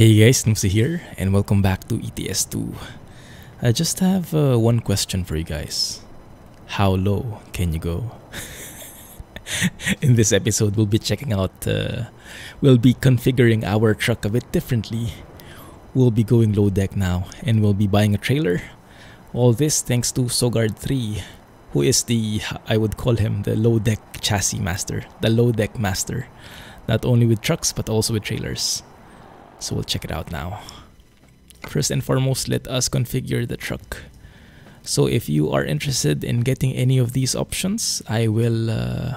Hey guys, Clumsy here, and welcome back to ETS2. I just have one question for you guys. How low can you go? In this episode, we'll be checking out, we'll be configuring our truck a bit differently. We'll be going low deck now, and we'll be buying a trailer. All this thanks to Sogard 3, who is I would call him the low deck chassis master, the low deck master. Not only with trucks, but also with trailers. So we'll check it out now. First and foremost, let us configure the truck. So if you are interested in getting any of these options, I will,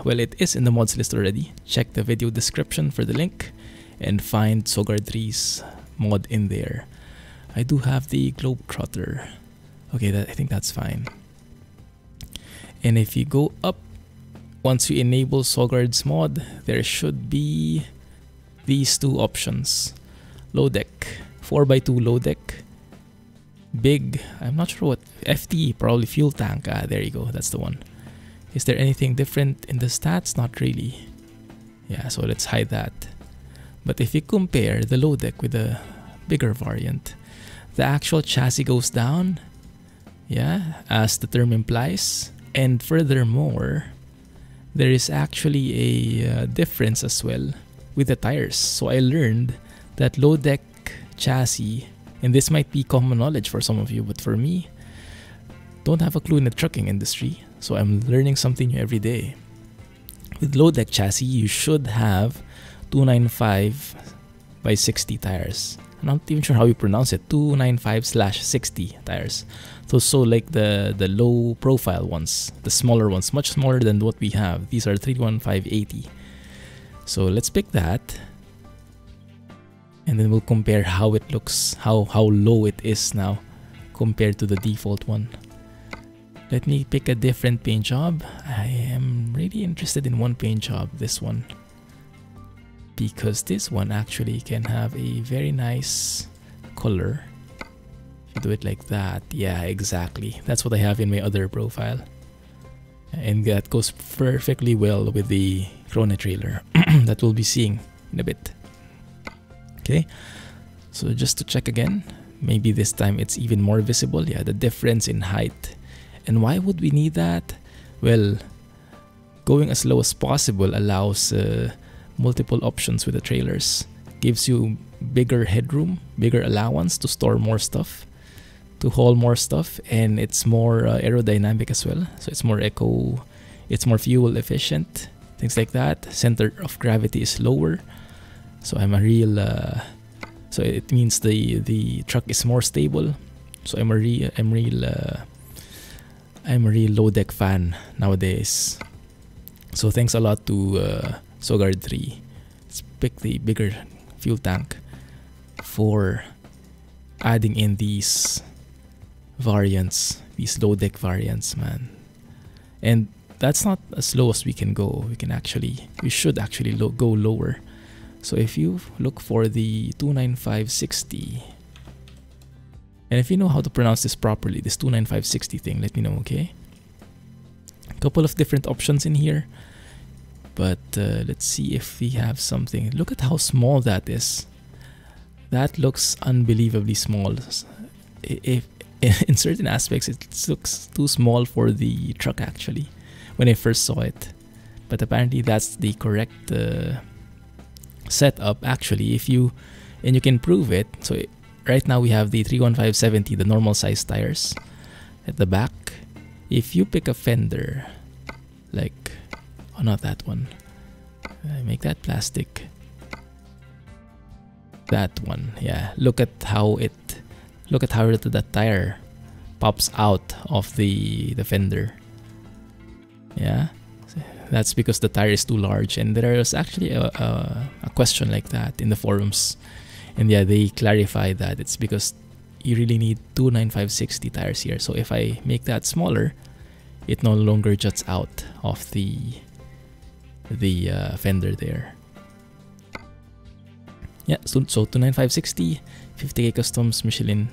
well, it is in the mods list already. Check the video description for the link and find Sogard 3's mod in there. I do have the Globetrotter. Okay, I think that's fine. And if you go up, once you enable Sogard's mod, there should be these two options. Low deck, 4x2 low deck, big, I'm not sure what, FT, probably fuel tank, there you go, that's the one. Is there anything different in the stats? Not really. Yeah, so let's hide that. But if you compare the low deck with the bigger variant, the actual chassis goes down, yeah, as the term implies, and furthermore, there is actually a difference as well with the tires. So I learned that low deck chassis, and this might be common knowledge for some of you, but for me, don't have a clue in the trucking industry, so I'm learning something new every day. With low deck chassis, you should have 295/60 tires. I'm not even sure how you pronounce it, 295/60 tires. So like the low profile ones, the smaller ones, much smaller than what we have. These are 315/80. So let's pick that. And then we'll compare how it looks, how low it is now compared to the default one. Let me pick a different paint job. I am really interested in one paint job, this one. Because this one actually can have a very nice color. If you do it like that, yeah, exactly. That's what I have in my other profile. And that goes perfectly well with the Krone trailer that we'll be seeing in a bit. Okay, so just to check again, maybe this time it's even more visible. Yeah, the difference in height. And why would we need that? Well, going as low as possible allows multiple options with the trailers. Gives you bigger headroom, bigger allowance to store more stuff, to haul more stuff, and it's more aerodynamic as well. So it's more it's more fuel efficient, things like that. Center of gravity is lower. So I'm a real, so it means the truck is more stable. So I'm a real low deck fan nowadays. So thanks a lot to Sogard 3. Let's pick the bigger fuel tank for adding in these variants, these low deck variants, man. And that's not as low as we can go. We should actually go lower. So if you look for the 295/60, and if you know how to pronounce this properly, this 295/60 thing, let me know, okay? A couple of different options in here, but let's see if we have something. Look at how small that is. That looks unbelievably small. If in certain aspects, it looks too small for the truck actually, when I first saw it. But apparently that's the correct setup actually, and you can prove it. So right now we have the 315/70, the normal size tires at the back. If you pick a fender, like, oh, not that one, make that plastic, that one, yeah, look at how that tire pops out of the fender. Yeah, that's because the tire is too large, and there is actually a question like that in the forums, and yeah, they clarify that it's because you really need 295/60 tires here. So if I make that smaller, it no longer juts out of the fender there. Yeah, so 295/60, 50K customs, Michelin,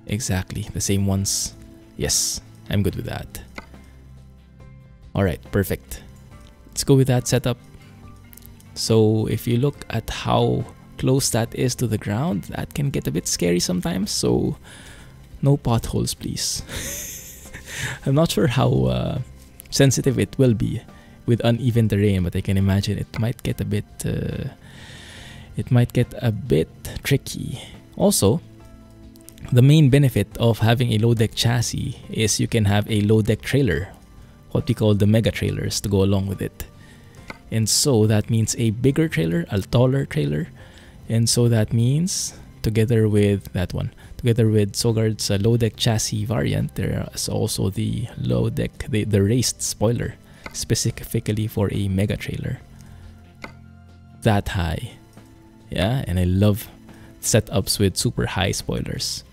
exactly the same ones. Yes, I'm good with that. Alright, perfect. Let's go with that setup. So if you look at how close that is to the ground, that can get a bit scary sometimes. So no potholes, please. I'm not sure how sensitive it will be with uneven terrain, but I can imagine it might get a bit tricky. Also, the main benefit of having a Lowdeck chassis is you can have a Lowdeck trailer, what we call the mega trailers, to go along with it. And so that means a bigger trailer, a taller trailer. And so that means, together with that one, together with Sogard's Lowdeck chassis variant, there is also the Lowdeck, the raised spoiler, specifically for a mega trailer. That high. Yeah, and I love setups with super high spoilers.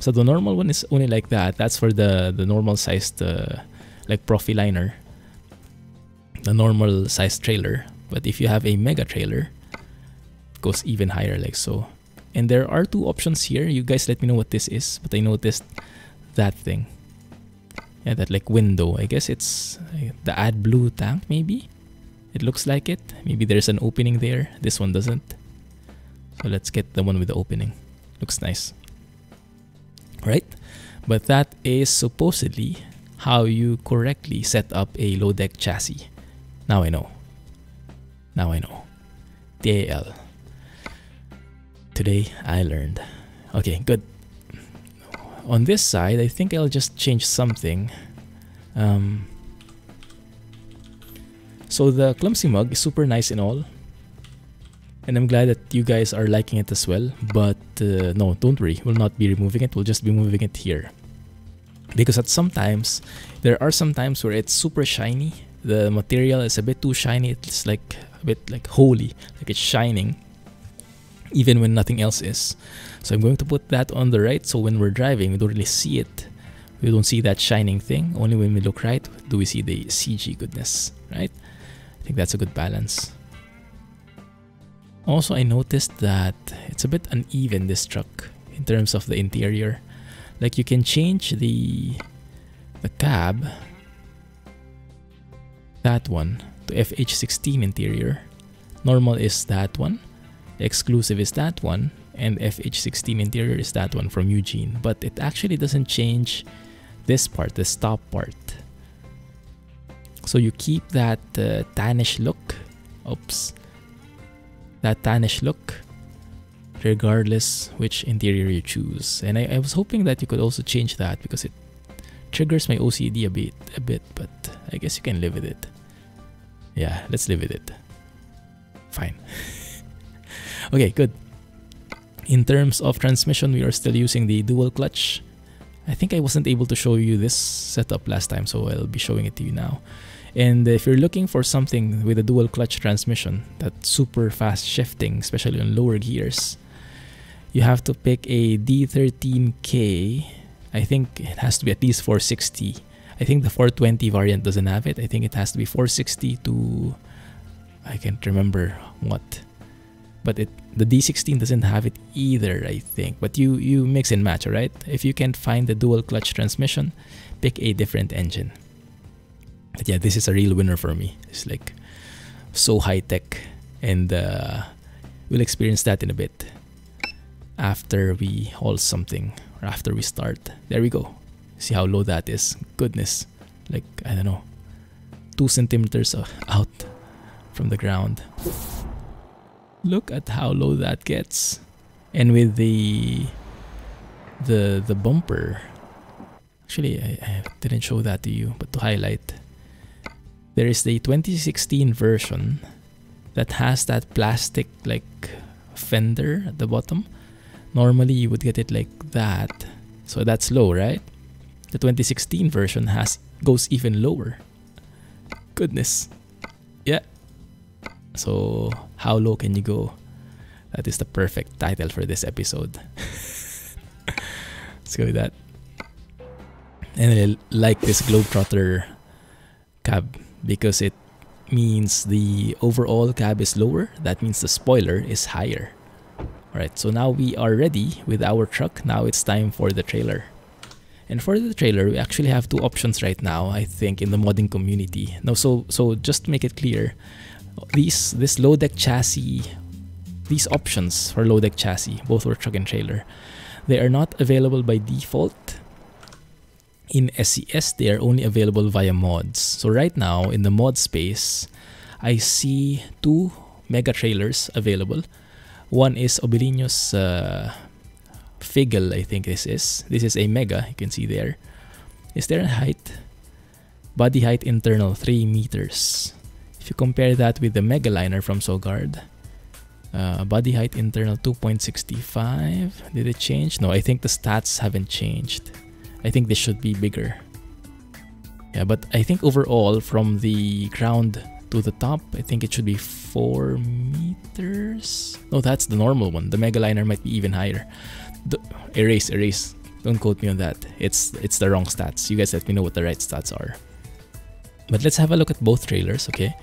So the normal one is only like that. That's for the normal sized like Profi liner, the normal sized trailer. But if you have a mega trailer, it goes even higher like so. And there are two options here. You guys let me know what this is. But I noticed that thing. Yeah, that like window. I guess it's the AdBlue tank maybe. It looks like it. Maybe there's an opening there. This one doesn't. So let's get the one with the opening. Looks nice. Right? But that is supposedly how you correctly set up a Lowdeck chassis. Now I know. Now I know. TAL. Today I learned. Okay, good. On this side, I think I'll just change something. So the Clumsy mug is super nice and all. And I'm glad that you guys are liking it as well. But no, don't worry. We'll not be removing it. We'll just be moving it here. Because there are some times where it's super shiny. The material is a bit too shiny. It's like a bit like holy. Like it's shining. Even when nothing else is. So I'm going to put that on the right. So when we're driving, we don't really see it. We don't see that shining thing. Only when we look right do we see the CG goodness. Right? I think that's a good balance. Also, I noticed that it's a bit uneven, this truck, in terms of the interior. Like you can change the cab, that one, to FH16 interior. Normal is that one, exclusive is that one, and FH16 interior is that one from Eugene. But it actually doesn't change this part, the stop part. So you keep that tannish look. Oops. That tannish look regardless which interior you choose. And I was hoping that you could also change that because it triggers my OCD a bit, but I guess you can live with it. Yeah, let's live with it. Fine. Okay, good. In terms of transmission, we are still using the dual clutch. I think I wasn't able to show you this setup last time, so I'll be showing it to you now. And if you're looking for something with a dual clutch transmission that's super fast shifting, especially on lower gears, you have to pick a D13K. I think it has to be at least 460. I think the 420 variant doesn't have it. I think it has to be 460 to... I can't remember what. But the D16 doesn't have it either, I think. But you mix and match, right? If you can't find the dual clutch transmission, pick a different engine. But yeah, this is a real winner for me. It's like so high tech, and we'll experience that in a bit after we haul something or after we start. There we go. See how low that is. Goodness, like I don't know, 2 centimeters out from the ground. Look at how low that gets, and with the bumper. Actually, I didn't show that to you, but to highlight. There is the 2016 version that has that plastic like fender at the bottom. Normally you would get it like that. So that's low, right? The 2016 version goes even lower. Goodness. Yeah. So how low can you go? That is the perfect title for this episode. Let's go with that. And I like this Globetrotter cab because it means the overall cab is lower. That means the spoiler is higher. Alright, so now we are ready with our truck. Now it's time for the trailer. And for the trailer, we actually have 2 options right now, I think, in the modding community. Now, so just to make it clear, this Lowdeck chassis these options for Lowdeck chassis, both for truck and trailer, they are not available by default. In SCS, they are only available via mods. So right now, in the mod space, I see 2 mega trailers available. One is Obelino's Figgle, I think this is. This is a mega, you can see there. Is there a height? Body height internal, 3 meters. If you compare that with the Mega Liner from Sogard, body height internal 2.65. Did it change? No, I think the stats haven't changed. I think this should be bigger. Yeah, but I think overall from the ground to the top, I think it should be 4 meters. No, that's the normal one. The Mega Liner might be even higher. Erase. Don't quote me on that. It's the wrong stats. You guys let me know what the right stats are. But let's have a look at both trailers, okay?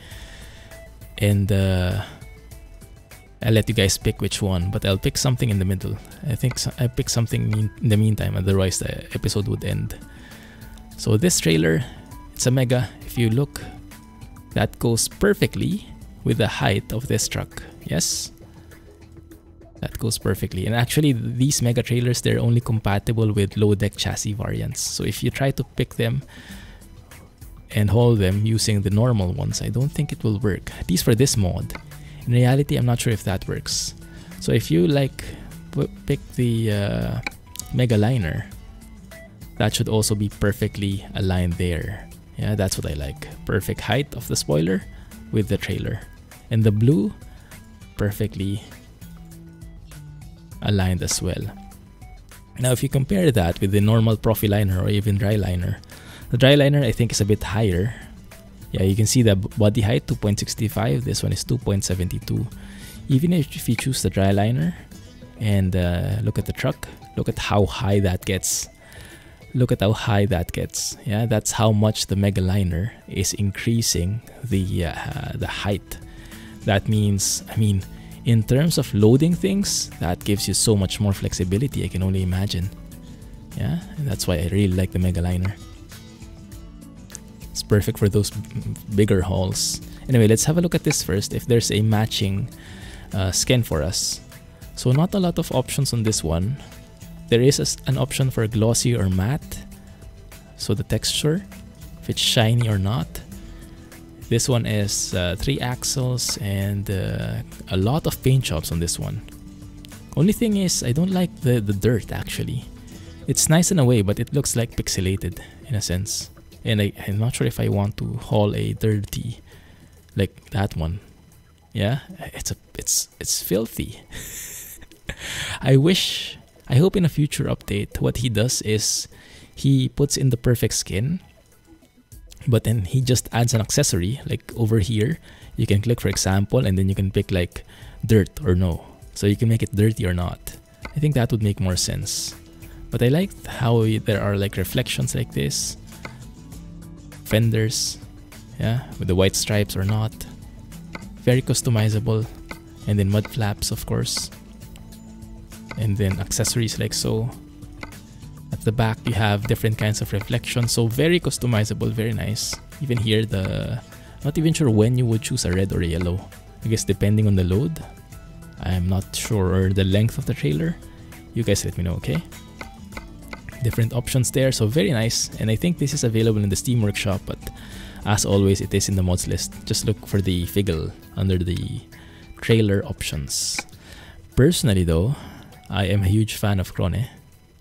And I'll let you guys pick which one, but I'll pick something in the middle. I think I pick something in the meantime, otherwise the episode would end. So this trailer, it's a mega. If you look, that goes perfectly with the height of this truck. Yes? That goes perfectly. And actually, these mega trailers, they're only compatible with Lowdeck chassis variants. So if you try to pick them and haul them using the normal ones, I don't think it will work. At least for this mod. In reality, I'm not sure if that works. So if you like pick the Mega Liner, that should also be perfectly aligned there. Yeah, that's what I like. Perfect height of the spoiler with the trailer. And the blue, perfectly aligned as well. Now if you compare that with the normal Profiliner or even Dryliner, the Dryliner I think is a bit higher. Yeah, you can see the body height 2.65. This one is 2.72. Even if you choose the Dryliner and look at the truck, look at how high that gets. Look at how high that gets. Yeah, that's how much the Mega Liner is increasing the height. That means, I mean, in terms of loading things, that gives you so much more flexibility, I can only imagine. Yeah, and that's why I really like the Mega Liner. It's perfect for those bigger hauls. Anyway, let's have a look at this first, if there's a matching skin for us. So not a lot of options on this one. There is an option for glossy or matte. So the texture, if it's shiny or not. This one is 3 axles and a lot of paint jobs on this one. Only thing is, I don't like the dirt actually. It's nice in a way, but it looks like pixelated in a sense. And I'm not sure if I want to haul a dirty like that one. Yeah, it's filthy. I hope in a future update, what he does is he puts in the perfect skin, but then he just adds an accessory. Like over here, you can click for example, and then you can pick like dirt or no. So you can make it dirty or not. I think that would make more sense. But I like how there are like reflections like this. Fenders, yeah, with the white stripes or not. Very customizable. And then mud flaps, of course. And then accessories like so. At the back, you have different kinds of reflections. So very customizable, very nice. Even here, not even sure when you would choose a red or a yellow. I guess depending on the load. I'm not sure, or the length of the trailer. You guys let me know, okay? Different options there, so very nice. And I think this is available in the Steam Workshop, but as always, it is in the mods list. Just look for the Figgle under the trailer options. Personally though, I am a huge fan of Krone.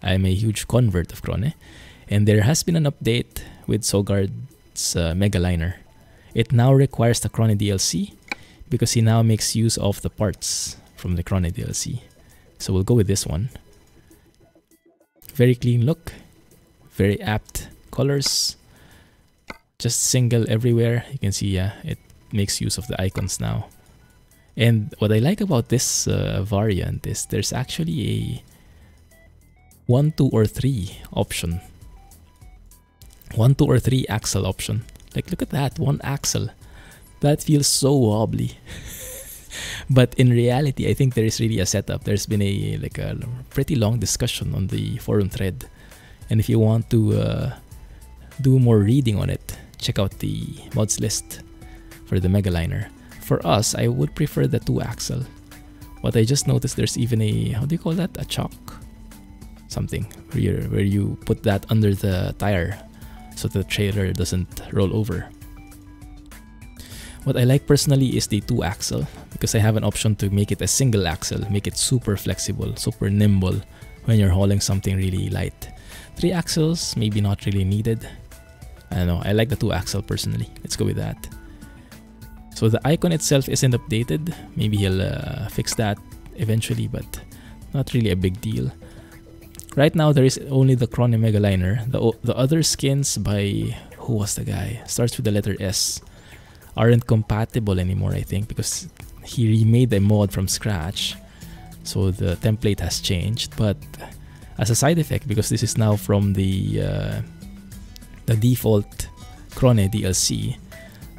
I am a huge convert of Krone. And there has been an update with Sogard's Mega Liner. It now requires the Krone DLC because he now makes use of the parts from the Krone DLC. So we'll go with this one. Very clean look, very apt colors, just single everywhere. You can see, yeah, it makes use of the icons now. And what I like about this variant is there's actually a 1, 2, or 3 option. 1, 2, or 3 axle option. Like, look at that, 1 axle. That feels so wobbly. But in reality, I think there is really a setup. There's been a pretty long discussion on the forum thread. And if you want to do more reading on it, check out the mods list for the Mega Liner. For us, I would prefer the 2 axle. What I just noticed, there's even a, how do you call that? A chalk? Something where you put that under the tire so the trailer doesn't roll over. What I like personally is the 2-axle, because I have an option to make it a single axle, make it super flexible, super nimble when you're hauling something really light. 3 axles, maybe not really needed. I don't know, I like the 2-axle personally. Let's go with that. So the icon itself isn't updated. Maybe he'll fix that eventually, but not really a big deal. Right now there is only the Krone Mega Liner. The other skins by, who was the guy? Starts with the letter S. Aren't compatible anymore, I think, because he remade a mod from scratch. So the template has changed, but as a side effect, because this is now from the default Krone DLC,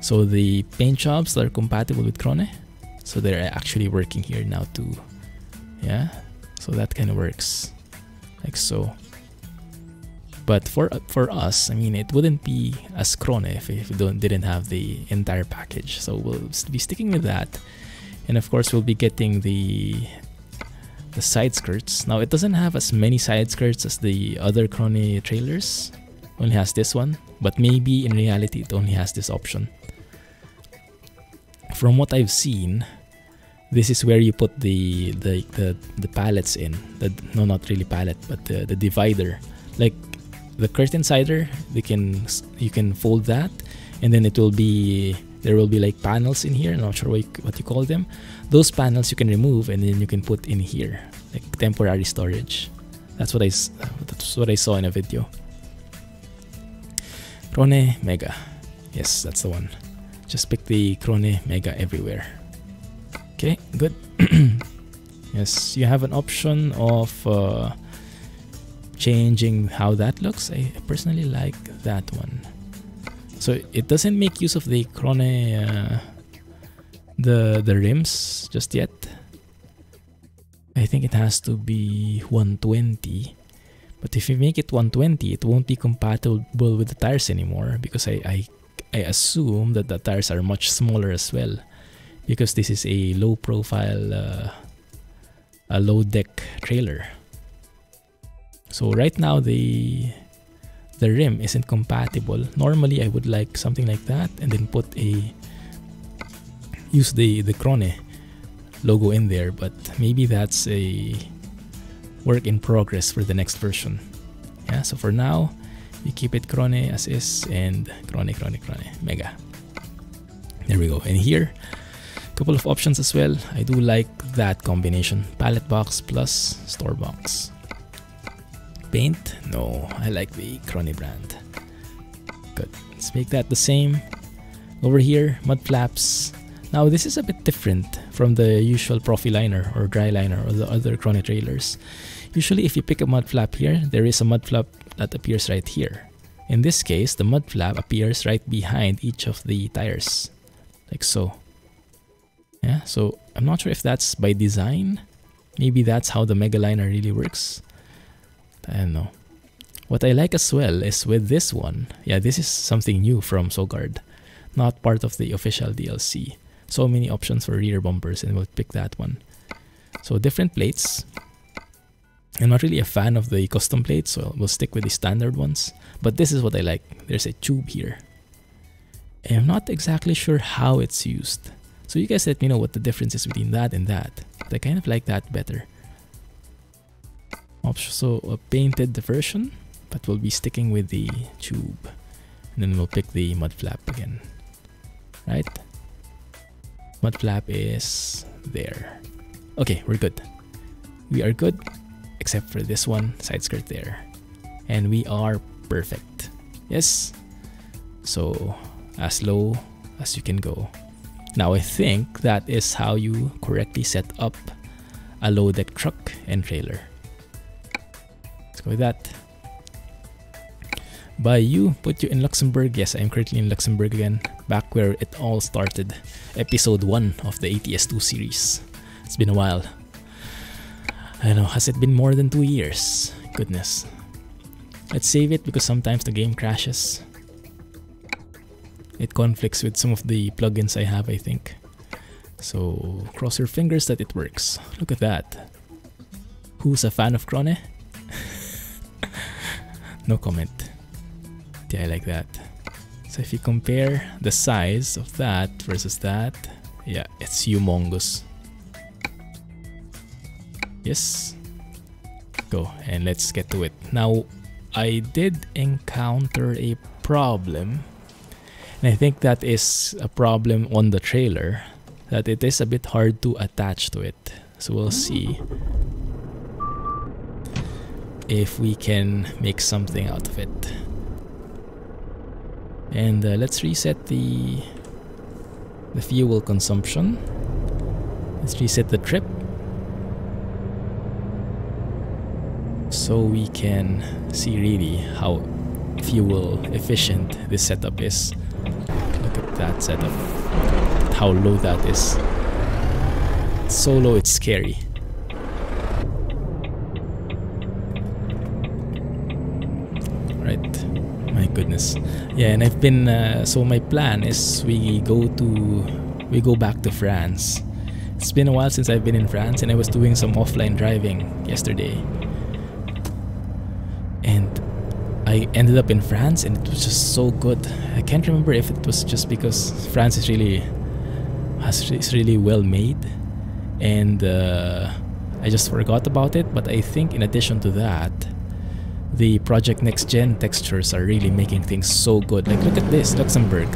so the paint jobs are compatible with Krone, so they're actually working here now too. Yeah, so that kind of works like so. But for us, I mean, it wouldn't be as Krone if we didn't have the entire package. So we'll be sticking with that, and of course we'll be getting the side skirts. Now it doesn't have as many side skirts as the other Krone trailers. Only has this one, but maybe in reality it only has this option. From what I've seen, this is where you put the pallets in. No, not really pallet, but the divider. Like the curtain sider, you can fold that, and then there will be like panels in here. I'm not sure what you call them. Those panels you can remove, and then you can put in here like temporary storage. That's what I saw in a video. Krone Mega, yes, that's the one. Just pick the Krone Mega everywhere. Okay, good. Yes, you have an option of changing how that looks. I personally like that one. So it doesn't make use of the Krone the rims just yet. I think it has to be 120. But if you make it 120, it won't be compatible with the tires anymore, because I assume that the tires are much smaller as well, because this is a low profile a Lowdeck trailer. So right now the rim isn't compatible. Normally I would like something like that, and then use the Krone logo in there, but maybe that's a work in progress for the next version. Yeah, so for now you keep it Krone as is, and Krone Mega. There we go. And here, a couple of options as well. I do like that combination, pallet box plus store box. Paint, no, I like the Krone brand. Good, let's make that the same. Over here, mud flaps. Now this is a bit different from the usual profi liner or dry liner or the other Krone trailers. Usually if you pick a mud flap here, there is a mud flap that appears right here. In this case, the mud flap appears right behind each of the tires, like so. Yeah, so I'm not sure if that's by design. Maybe that's how the Mega Liner really works. I don't know. What I like as well is with this one, yeah, this is something new from Sogard, not part of the official DLC. So many options for rear bumpers, and we'll pick that one. So different plates. I'm not really a fan of the custom plates, so we'll stick with the standard ones. But this is what I like. There's a tube here. And I'm not exactly sure how it's used. So you guys let me know what the difference is between that and that. But I kind of like that better. Also a painted version, but we'll be sticking with the tube. And then we'll pick the mud flap again. Right? Mud flap is there. Okay, we're good. We are good, except for this one, side skirt there. And we are perfect. Yes? So, as low as you can go. Now I think that is how you correctly set up a Lowdeck truck and trailer. Let's go with that. By you, put you in Luxembourg. Yes, I'm currently in Luxembourg again, back where it all started. Episode 1 of the ETS2 series. It's been a while. I don't know, has it been more than 2 years? Goodness. Let's save it because sometimes the game crashes. It conflicts with some of the plugins I have, I think. So cross your fingers that it works. Look at that. Who's a fan of Krone? No comment. Yeah, I like that. So if you compare the size of that versus that, yeah, it's humongous. Yes. Go, and let's get to it. Now, I did encounter a problem, and I think that is a problem on the trailer, that it is a bit hard to attach to it. So we'll see if we can make something out of it. And let's reset the fuel consumption. Let's reset the trip so we can see really how fuel efficient this setup is. Look at that setup, how low that is. It's so low, it's scary. Right, my goodness. Yeah, and I've been so my plan is we go back to France. It's been a while since I've been in France, and I was doing some offline driving yesterday, and I ended up in France, and it was just so good. I can't remember if it was just because France is really well made, and I just forgot about it. But I think in addition to that, the Project Next Gen textures are really making things so good. Like, look at this, Luxembourg.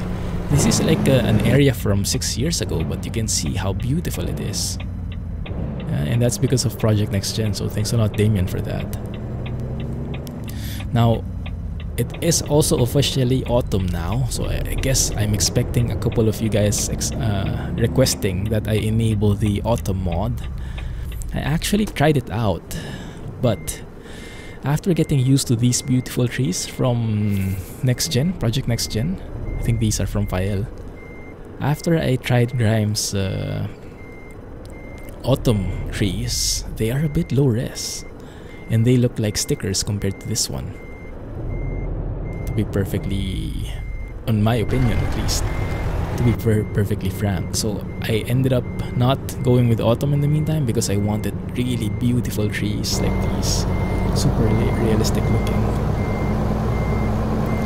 This is like an area from 6 years ago, but you can see how beautiful it is. And that's because of Project Next Gen, so thanks a lot, Damien, for that. Now, it is also officially autumn now, so I guess I'm expecting a couple of you guys requesting that I enable the autumn mod. I actually tried it out, but after getting used to these beautiful trees from Next Gen, Project Next Gen, I think these are from Fael. After I tried Grimes' autumn trees, they are a bit low res, and they look like stickers compared to this one. To be perfectly, in my opinion at least, to be perfectly frank. So I ended up not going with autumn in the meantime because I wanted really beautiful trees like these, super realistic looking.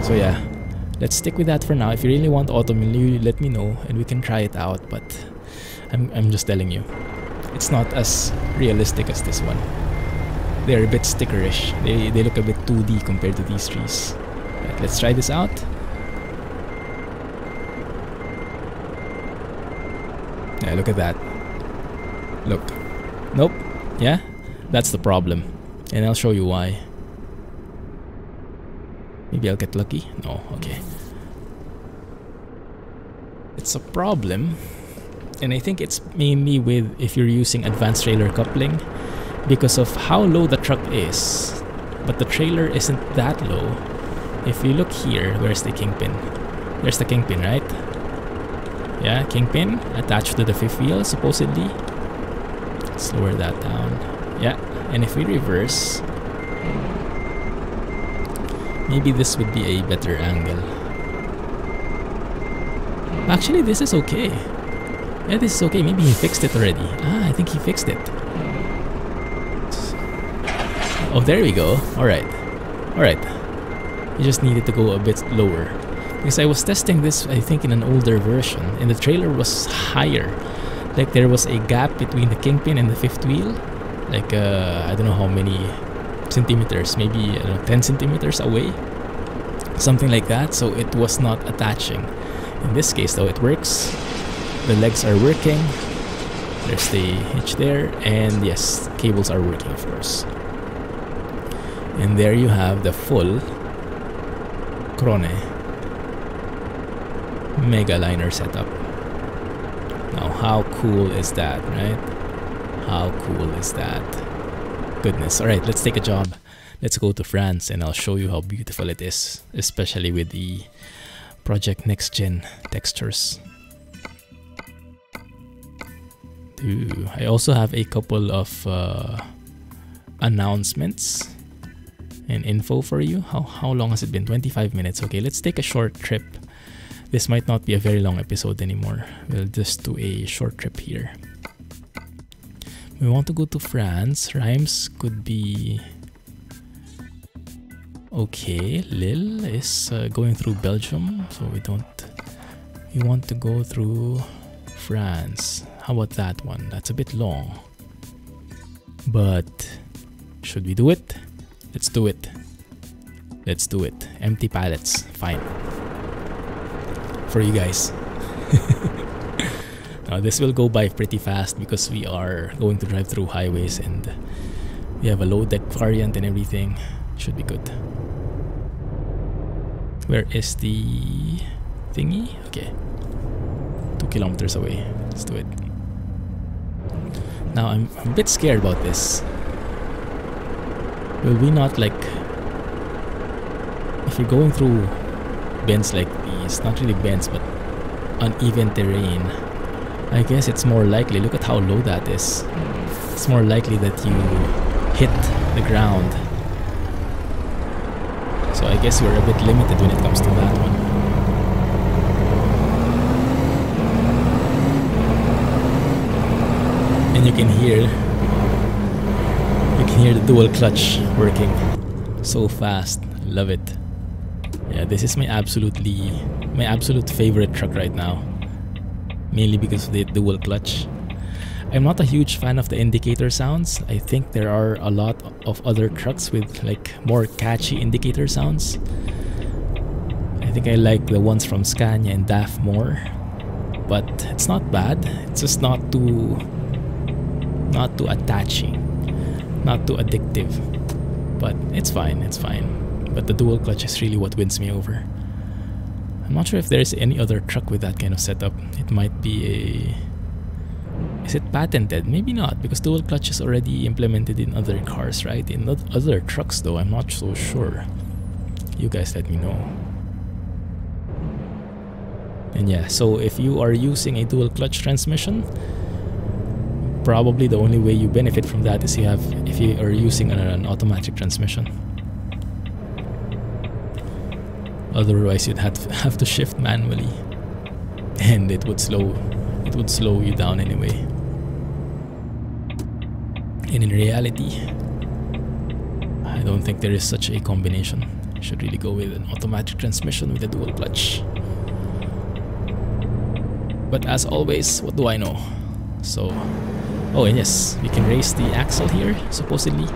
So yeah, let's stick with that for now. If you really want autumn, you let me know and we can try it out, but I'm just telling you, it's not as realistic as this one. They're a bit stickerish. They look a bit 2D compared to these trees. Right, let's try this out. Yeah, look at that. Look. Nope. Yeah? That's the problem. And I'll show you why. Maybe I'll get lucky? No, okay. It's a problem. And I think it's mainly with if you're using advanced trailer coupling, because of how low the truck is. But the trailer isn't that low. If you look here, where's the kingpin? There's the kingpin, right? Yeah, kingpin attached to the fifth wheel, supposedly. Let's lower that down. Yeah, and if we reverse, maybe this would be a better angle. Actually, this is okay. Yeah, this is okay. Maybe he fixed it already. Ah, I think he fixed it. Oh, there we go. Alright. Alright. You just needed to go a bit lower. Because I was testing this, I think, in an older version, and the trailer was higher. Like, there was a gap between the kingpin and the fifth wheel. Like, I don't know how many centimeters, maybe 10 centimeters away. Something like that, so it was not attaching. In this case, though, it works. The legs are working. There's the hitch there, and yes, cables are working, of course. And there you have the full Krone Mega Liner setup. Now, how cool is that, right? How cool is that? Goodness. Alright, let's take a job. Let's go to France and I'll show you how beautiful it is, especially with the Project Next Gen textures. Ooh, I also have a couple of announcements and info for you. How long has it been? 25 minutes. Okay, let's take a short trip this might not be a very long episode anymore. We'll just do a short trip here. We want to go to France. Rhymes could be okay. Lille is going through Belgium, so we want to go through France. How about that one? That's a bit long. But should we do it? Let's do it. Let's do it. Empty pallets. Fine. For you guys. Now this will go by pretty fast because we are going to drive through highways and we have a Lowdeck variant and everything. Should be good. Where is the thingy? Okay. 2 kilometers away. Let's do it. Now I'm a bit scared about this. Will we not, like, if you're going through bends like these, not really bends but uneven terrain, I guess it's more likely, look at how low that is, it's more likely that you hit the ground. So I guess we're a bit limited when it comes to that one. And you can hear the dual clutch working so fast. Love it. Yeah, this is my absolute favorite truck right now, mainly because of the dual clutch. I'm not a huge fan of the indicator sounds. I think there are a lot of other trucks with like more catchy indicator sounds. I think I like the ones from Scania and DAF more, but it's not bad. It's just not too attaching, not too addictive, but it's fine. But the dual clutch is really what wins me over. I'm not sure if there's any other truck with that kind of setup. It might be is it patented? Maybe not, because dual clutch is already implemented in other cars, right? In other trucks though, I'm not so sure. You guys let me know. And yeah, so if you are using a dual clutch transmission, probably the only way you benefit from that is if you are using an automatic transmission. Otherwise, you'd have to shift manually, and it would slow you down anyway. And in reality, I don't think there is such a combination. You should really go with an automatic transmission with a dual clutch. But as always, what do I know? So, oh, and yes, we can raise the axle here, supposedly.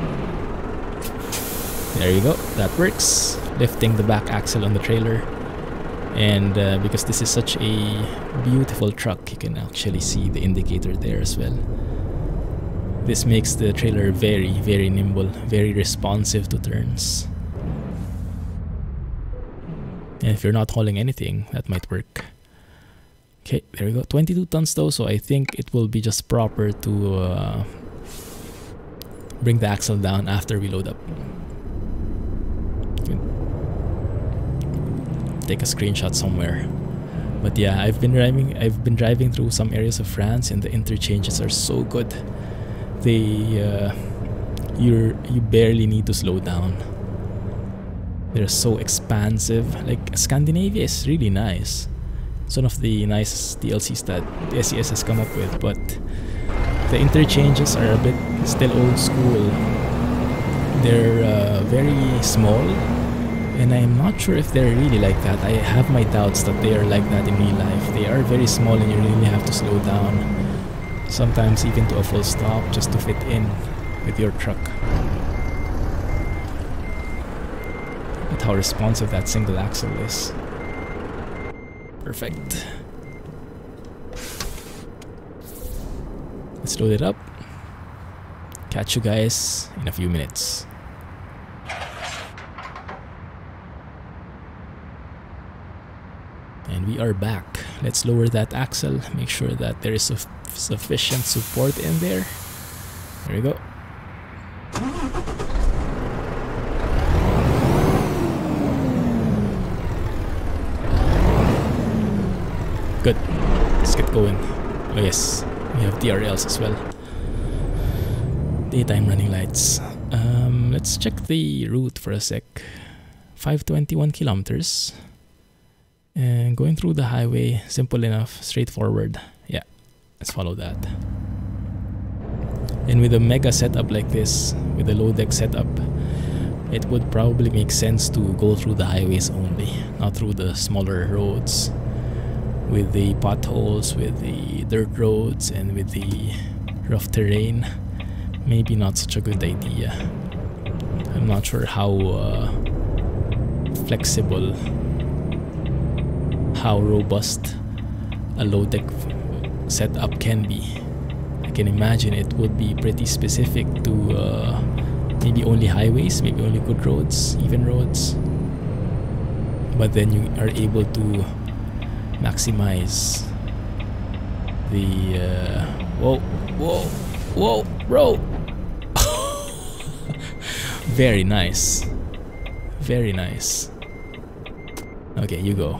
There you go, that works. Lifting the back axle on the trailer. And because this is such a beautiful truck, you can actually see the indicator there as well. This makes the trailer very, very nimble, very responsive to turns. And if you're not hauling anything, that might work. Okay, there we go. 22 tons though, so I think it will be just proper to bring the axle down after we load up. Take a screenshot somewhere. But yeah, I've been driving through some areas of France, and the interchanges are so good. They you barely need to slow down. They're so expansive. Like, Scandinavia is really nice. It's one of the nicest DLCs that the SES has come up with, but the interchanges are a bit still old school. They're very small, and I'm not sure if they're really like that. I have my doubts that they are like that in real life. They are very small and you really have to slow down, sometimes even to a full stop, just to fit in with your truck. But how responsive that single axle is. Perfect. Let's load it up. Catch you guys in a few minutes. And we are back. Let's lower that axle. Make sure that there is sufficient support in there. There we go. Good. Let's get going. Oh yes, we have DRLs as well. Daytime running lights. Let's check the route for a sec. 521 kilometers. And going through the highway, simple enough, straightforward. Yeah, let's follow that. And with a mega setup like this, with a Lowdeck setup, it would probably make sense to go through the highways only, not through the smaller roads with the potholes, with the dirt roads, and with the rough terrain. Maybe not such a good idea. I'm not sure how flexible, how robust a Lowdeck setup can be. I can imagine it would be pretty specific to maybe only highways, maybe only good roads, even roads. But then you are able to maximize the whoa, bro. Very nice. Very nice. Okay, you go.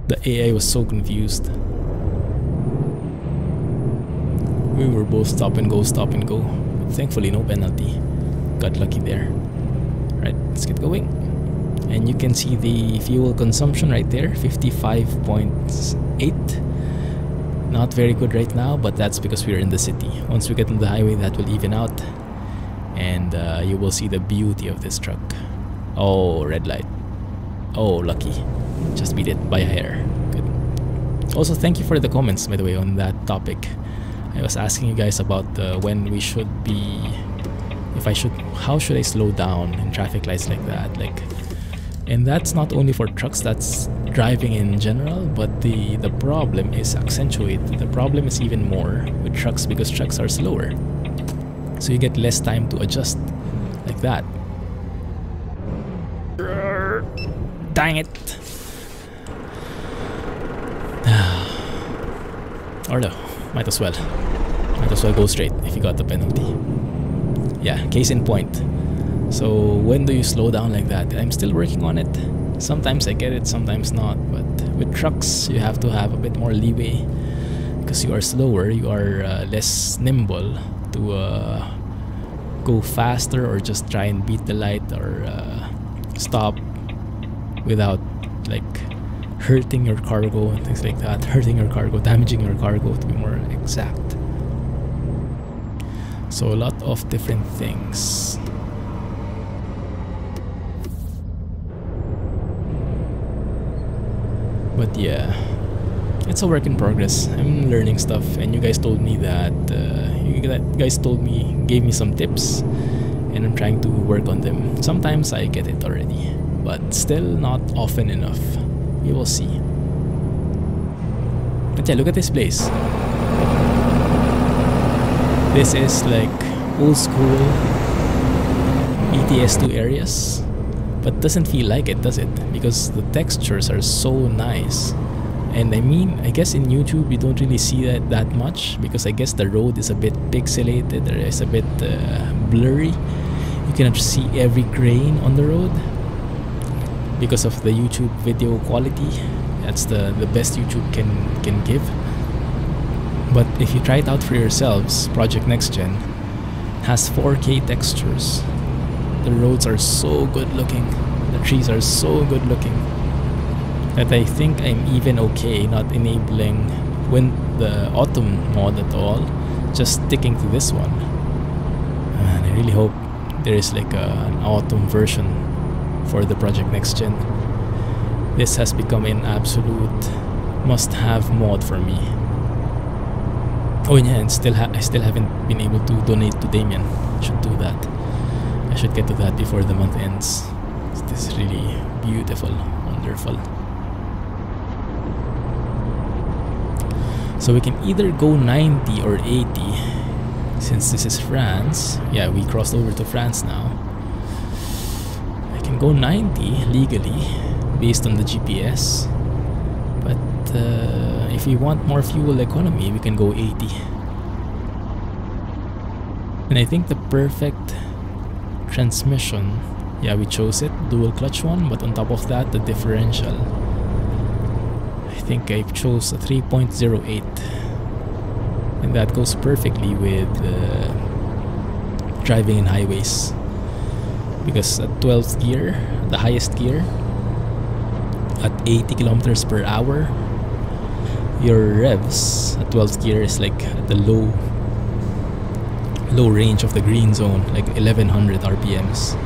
The AI was so confused. We were both stop and go. Thankfully, no penalty. Got lucky there. Right, let's get going. And you can see the fuel consumption right there, 55.8. Not very good right now, but that's because we're in the city. Once we get on the highway, that will even out. And you will see the beauty of this truck. Oh, red light. Oh, lucky. Just beat it by a hair. Good. Also, thank you for the comments, by the way, on that topic. I was asking you guys about when we should be, how should I slow down in traffic lights like that? And that's not only for trucks, that's driving in general, but the problem is accentuated. The problem is even more with trucks because trucks are slower. So you get less time to adjust, like that. Dang it! Or no, might as well go straight if you got the penalty. Yeah, case in point. So when do you slow down like that? I'm still working on it. Sometimes I get it, sometimes not. But with trucks, you have to have a bit more leeway because you are slower, you are less nimble to go faster or just try and beat the light or stop without hurting your cargo and things like that. Hurting your cargo, damaging your cargo, to be more exact. So a lot of different things. But yeah, it's a work in progress. I'm learning stuff, and you guys told me that gave me some tips, and I'm trying to work on them. Sometimes I get it already, but still not often enough. We will see. But yeah, look at this place. This is like old school ETS2 areas, but doesn't feel like it, does it? Because the textures are so nice. And I mean, I guess in YouTube you don't really see that much, because I guess the road is a bit pixelated, or it's a bit blurry. You cannot see every grain on the road because of the YouTube video quality. That's the best YouTube can give. But if you try it out for yourselves, Project Next Gen has 4K textures. The roads are so good looking, the trees are so good looking, that I think I'm even okay not enabling the autumn mod at all, just sticking to this one. And I really hope there is like an autumn version for the Project Next Gen. This has become an absolute must-have mod for me. Oh yeah, and I still haven't been able to donate to Damien. I should do that. I should get to that before the month ends. This is really beautiful, wonderful. So we can either go 90 or 80. Since this is France, yeah, we crossed over to France now. I can go 90 legally based on the GPS, but if we want more fuel economy, we can go 80. And I think the perfect transmission, yeah, we chose it, dual clutch one, but on top of that, the differential, I think I chose a 3.08, and that goes perfectly with driving in highways, because at 12th gear, the highest gear, at 80 kilometers per hour, your revs at 12th gear is like at the low range of the green zone, like 1100 RPMs.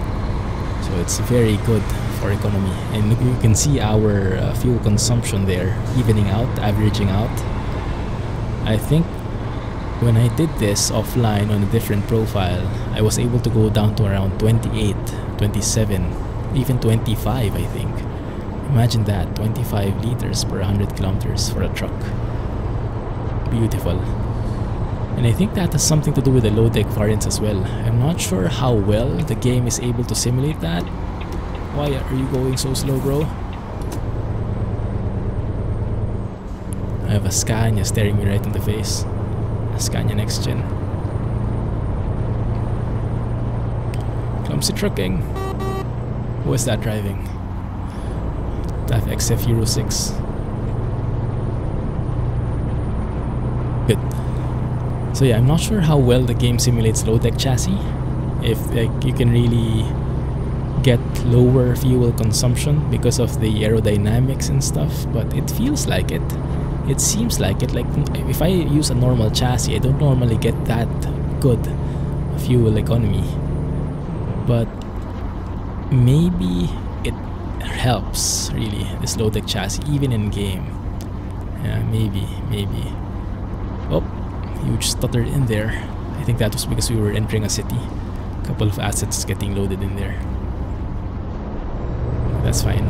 So it's very good for economy, and you can see our fuel consumption there evening out, averaging out. I think when I did this offline on a different profile, I was able to go down to around 28, 27, even 25, I think. Imagine that, 25 liters per 100 kilometers for a truck. Beautiful. And I think that has something to do with the Lowdeck variants as well. I'm not sure how well the game is able to simulate that. Why are you going so slow, bro? I have a Scania staring me right in the face. A Scania Next Gen. Clumsy trucking. Who is that driving? That XF Euro 6. Good. So yeah, I'm not sure how well the game simulates Lowdeck chassis. If like you can really get lower fuel consumption because of the aerodynamics and stuff, but it feels like it. It seems like it. Like if I use a normal chassis, I don't normally get that good fuel economy. But maybe it helps really, this Lowdeck chassis, even in game. Yeah, maybe. Oh, huge stutter in there. I think that was because we were entering a city. A couple of assets getting loaded in there. That's fine.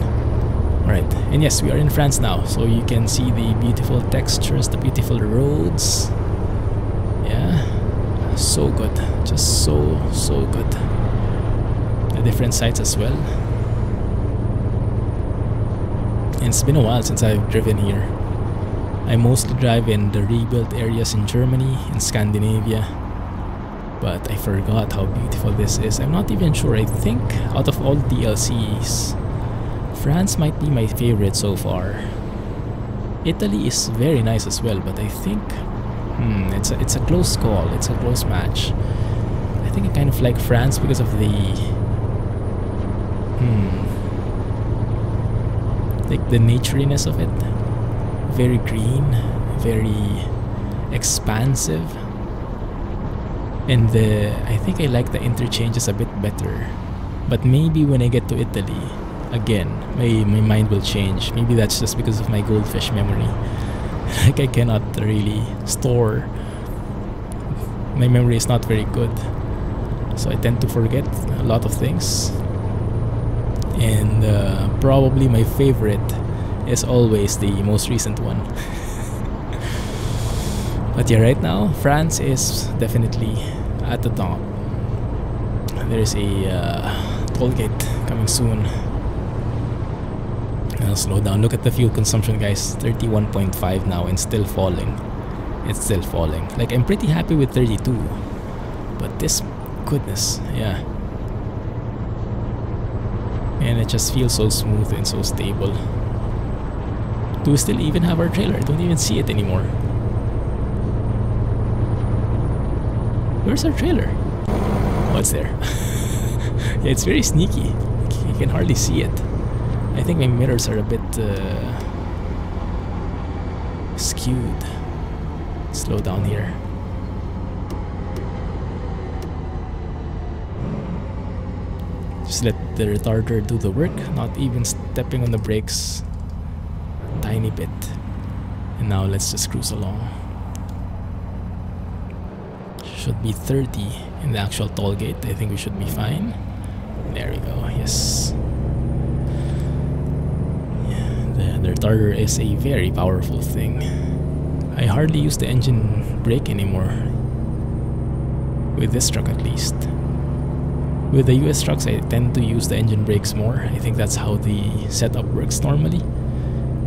Alright, and yes, we are in France now, so you can see the beautiful textures, the beautiful roads. Yeah, so good. Just so good. The different sites as well. And it's been a while since I've driven here. I mostly drive in the rebuilt areas in Germany, in Scandinavia. But I forgot how beautiful this is. I'm not even sure. I think out of all DLCs, France might be my favorite so far. Italy is very nice as well, but I think it's a close call. It's a close match. I think I kind of like France because of the like the naturiness of it. Very green, very expansive. And I think I like the interchanges a bit better. But maybe when I get to Italy, again, my mind will change. Maybe that's just because of my goldfish memory. Like I cannot really store. My memory is not very good. So I tend to forget a lot of things. And probably my favorite is always the most recent one. But yeah, right now, France is definitely at the top. There is a toll gate coming soon. I'll slow down. Look at the fuel consumption, guys. 31.5 now and still falling. It's still falling. Like, I'm pretty happy with 32. But this, goodness, yeah. And it just feels so smooth and so stable. Do we still even have our trailer? I don't even see it anymore. Where's our trailer? Oh, it's there. Yeah, it's very sneaky. You can hardly see it. I think my mirrors are a bit skewed. Slow down here. Just let the retarder do the work, not even stepping on the brakes a tiny bit. And now let's just cruise along. Should be 30 in the actual toll gate. I think we should be fine. There we go, yes. Yeah, the retarder is a very powerful thing. I hardly use the engine brake anymore. With this truck at least. With the US trucks, I tend to use the engine brakes more. I think that's how the setup works normally.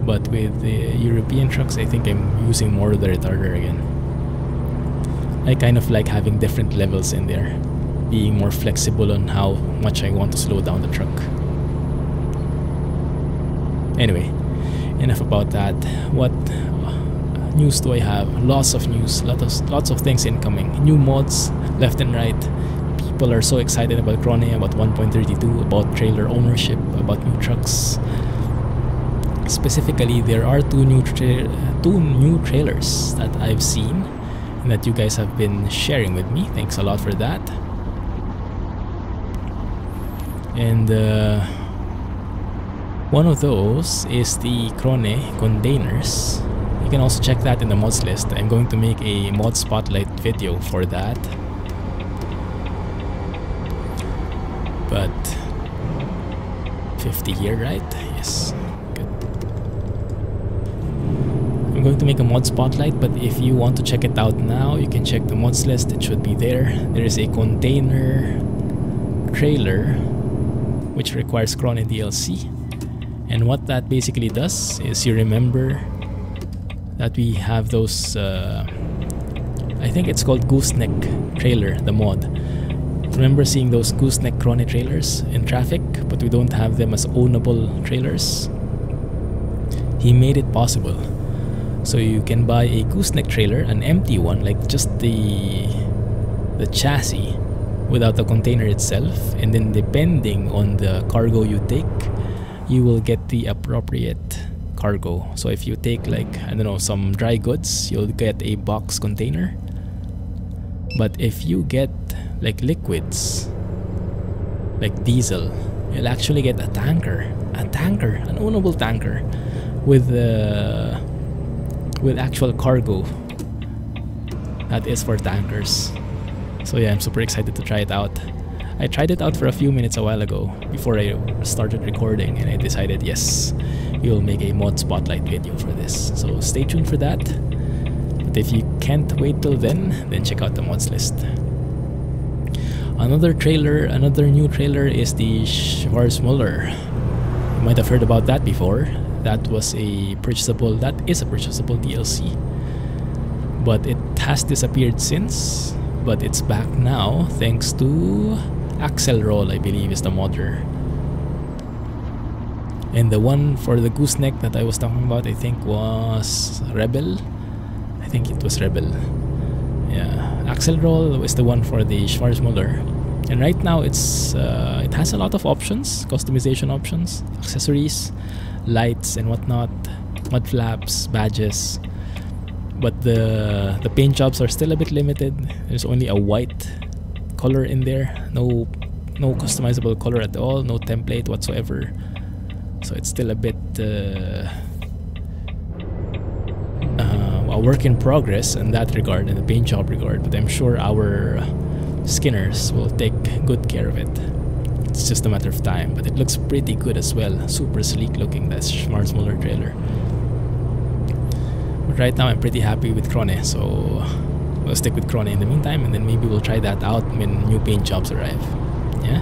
But with the European trucks, I think I'm using more of the retarder again. I kind of like having different levels in there, being more flexible on how much I want to slow down the truck. Anyway, enough about that. What news do I have? Lots of news, lots of things incoming. New mods left and right. People are so excited about Krone, about 1.32, about trailer ownership, about new trucks. Specifically, there are two new trailers that I've seen and that you guys have been sharing with me. Thanks a lot for that. And one of those is the Krone containers. You can also check that in the mods list. I'm going to make a mod spotlight video for that. But 50 here, right? Yes. Good. I'm going to make a mod spotlight, but if you want to check it out now, you can check the mods list. It should be there. There is a container trailer which requires Krone DLC. And what that basically does is, you remember that we have those, I think it's called Gooseneck trailer, the mod. Remember seeing those Gooseneck Krone trailers in traffic, but we don't have them as ownable trailers? He made it possible. So you can buy a Gooseneck trailer, an empty one, like just the chassis without the container itself, and then depending on the cargo you take, you will get the appropriate cargo. So if you take, like, I don't know, some dry goods, you'll get a box container. But if you get like liquids, like diesel, you'll actually get a tanker, an ownable tanker with actual cargo that is for tankers. So yeah, I'm super excited to try it out. I tried it out for a few minutes a while ago before I started recording, and I decided, yes, we will make a mod spotlight video for this. So stay tuned for that. But if you can't wait till then check out the mods list. Another new trailer is the Schwarzmuller. You might have heard about that before. That is a purchasable DLC. But it has disappeared since, but it's back now thanks to Axelroll, I believe is the modder. And the one for the Gooseneck that I was talking about, I think was Rebel. I think it was Rebel. Yeah, Axelroll is the one for the Schwarzmuller. And right now it has a lot of options, customization options, accessories, lights and whatnot, mud flaps, badges. But the paint jobs are still a bit limited. There's only a white color in there, no customizable color at all, no template whatsoever. So it's still a bit a work in progress in that regard, in the paint job regard. But I'm sure our skinners will take good care of it. It's just a matter of time. But it looks pretty good as well. Super sleek looking, that Schwarzmuller trailer. But right now I'm pretty happy with Krone, so we'll stick with Krone in the meantime, and then maybe we'll try that out when new paint jobs arrive. Yeah?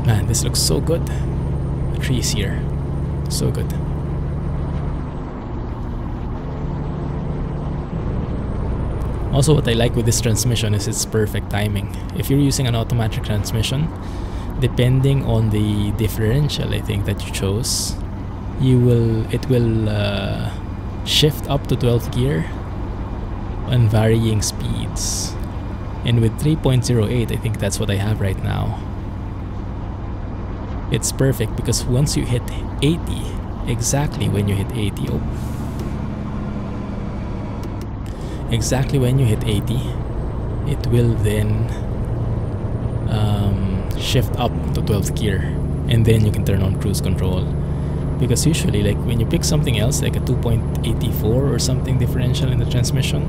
Man, this looks so good. The trees here. So good. Also, what I like with this transmission is its perfect timing. If you're using an automatic transmission, depending on the differential, I think, that you chose, it will shift up to 12th gear on varying speeds. And with 3.08, I think that's what I have right now. It's perfect because once you hit 80, exactly when you hit 80, exactly when you hit 80, it will then shift up to 12th gear, and then you can turn on cruise control. Because usually, like, when you pick something else, like a 2.84 or something differential in the transmission,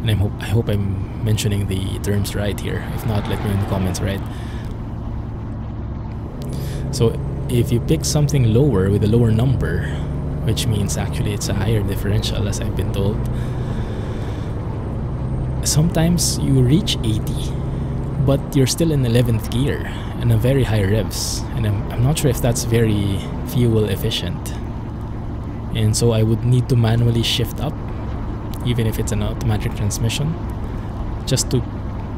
and I hope I'm mentioning the terms right here. If not, let me know in the comments, right? So if you pick something lower with a lower number, which means actually it's a higher differential, as I've been told, sometimes you reach 80, but you're still in 11th gear and a very high revs, and I'm not sure if that's very fuel efficient, and so I would need to manually shift up, even if it's an automatic transmission, just to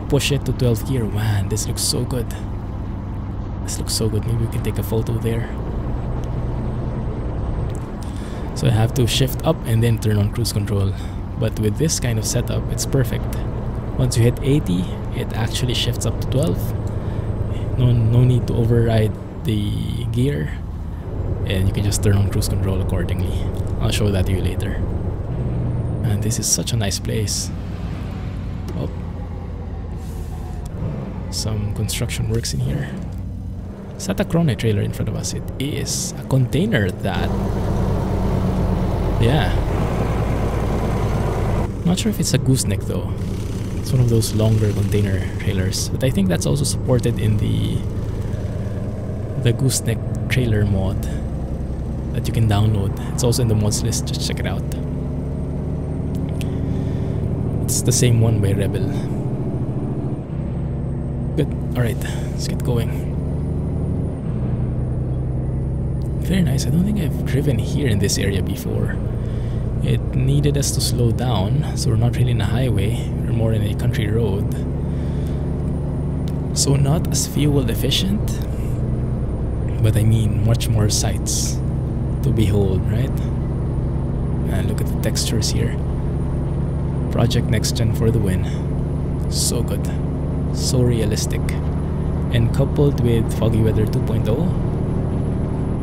push it to 12th gear. Man, this looks so good. This looks so good. Maybe we can take a photo there. So I have to shift up and then turn on cruise control. But with this kind of setup, it's perfect. Once you hit 80, it actually shifts up to 12. No need to override the gear. and you can just turn on cruise control accordingly. I'll show that to you later. And this is such a nice place. Oh, some construction works in here. Is that a Krone trailer in front of us? It is a container that... yeah. Not sure if it's a Gooseneck though. It's one of those longer container trailers. But I think that's also supported in the Gooseneck trailer mod that you can download. It's also in the mods list, just check it out. It's the same one by Rebel. Good, alright, let's get going. Very nice. I don't think I've driven here in this area before. It needed us to slow down, so we're not really in a highway, we're more in a country road. So not as fuel efficient, but I mean much more sights to behold, right? And look at the textures here. Project Next Gen for the win. So good. So realistic. And coupled with Foggy Weather 2.0,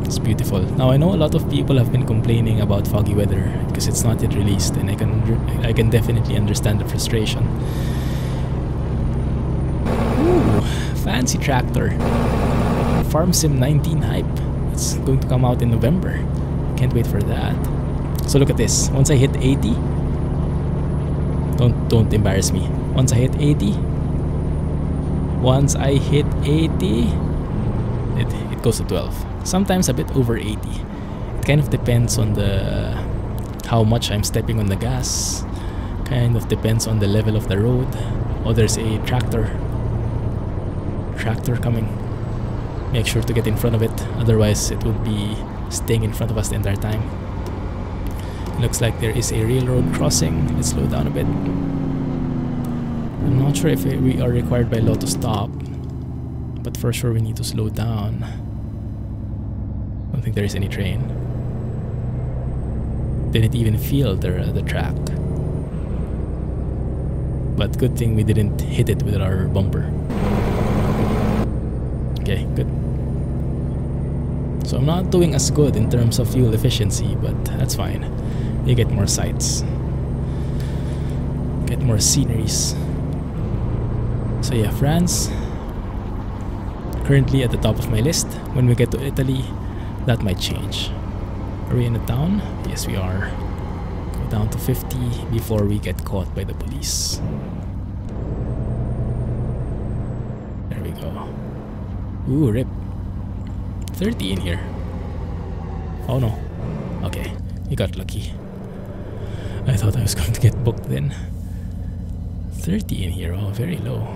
it's beautiful. Now I know a lot of people have been complaining about foggy weather because it's not yet released, and I can definitely understand the frustration. Ooh, fancy tractor. Farm Sim 19 hype. It's going to come out in November. Can't wait for that. So look at this. Once I hit 80, don't embarrass me. Once I hit 80, it goes to 12. Sometimes a bit over 80. It kind of depends on how much I'm stepping on the gas. Kind of depends on the level of the road. Oh, there's a tractor coming. Make sure to get in front of it, otherwise it would be staying in front of us the entire time. Looks like there is a railroad crossing. Let's slow down a bit. I'm not sure if we are required by law to stop, but for sure we need to slow down. I don't think there is any train. Didn't even feel the track. But good thing we didn't hit it with our bumper. Okay, good. So I'm not doing as good in terms of fuel efficiency, but that's fine. You get more sights. Get more sceneries. So yeah, France. Currently at the top of my list. When we get to Italy, that might change. Are we in the town? Yes, we are. Go down to 50 before we get caught by the police. There we go. Ooh, rip. 30 in here. Oh no. Okay, you got lucky. I thought I was going to get booked then. 30 in here. Oh, very low.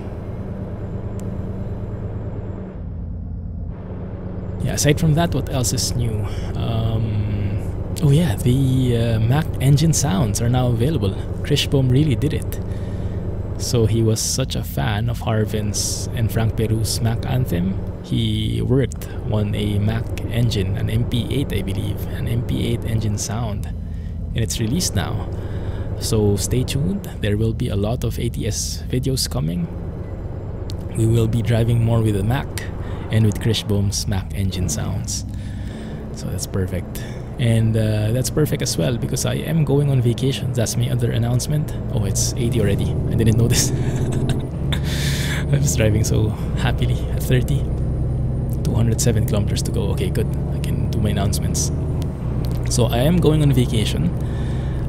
Yeah, aside from that, what else is new? Oh yeah, the Mac engine sounds are now available. Krishbom really did it. So he was such a fan of Harvin's and Frank Peru's Mac Anthem. He worked on a Mac engine, an MP8 I believe, an MP8 engine sound. And it's released now. So stay tuned, there will be a lot of ATS videos coming. We will be driving more with the Mac and with Krishbom's Mac engine sounds. So that's perfect. And that's perfect as well because I am going on vacation. That's my other announcement. Oh, it's 80 already. I didn't notice. I was driving so happily at 30. 207 kilometers to go. Okay, good. I can do my announcements. So I am going on vacation.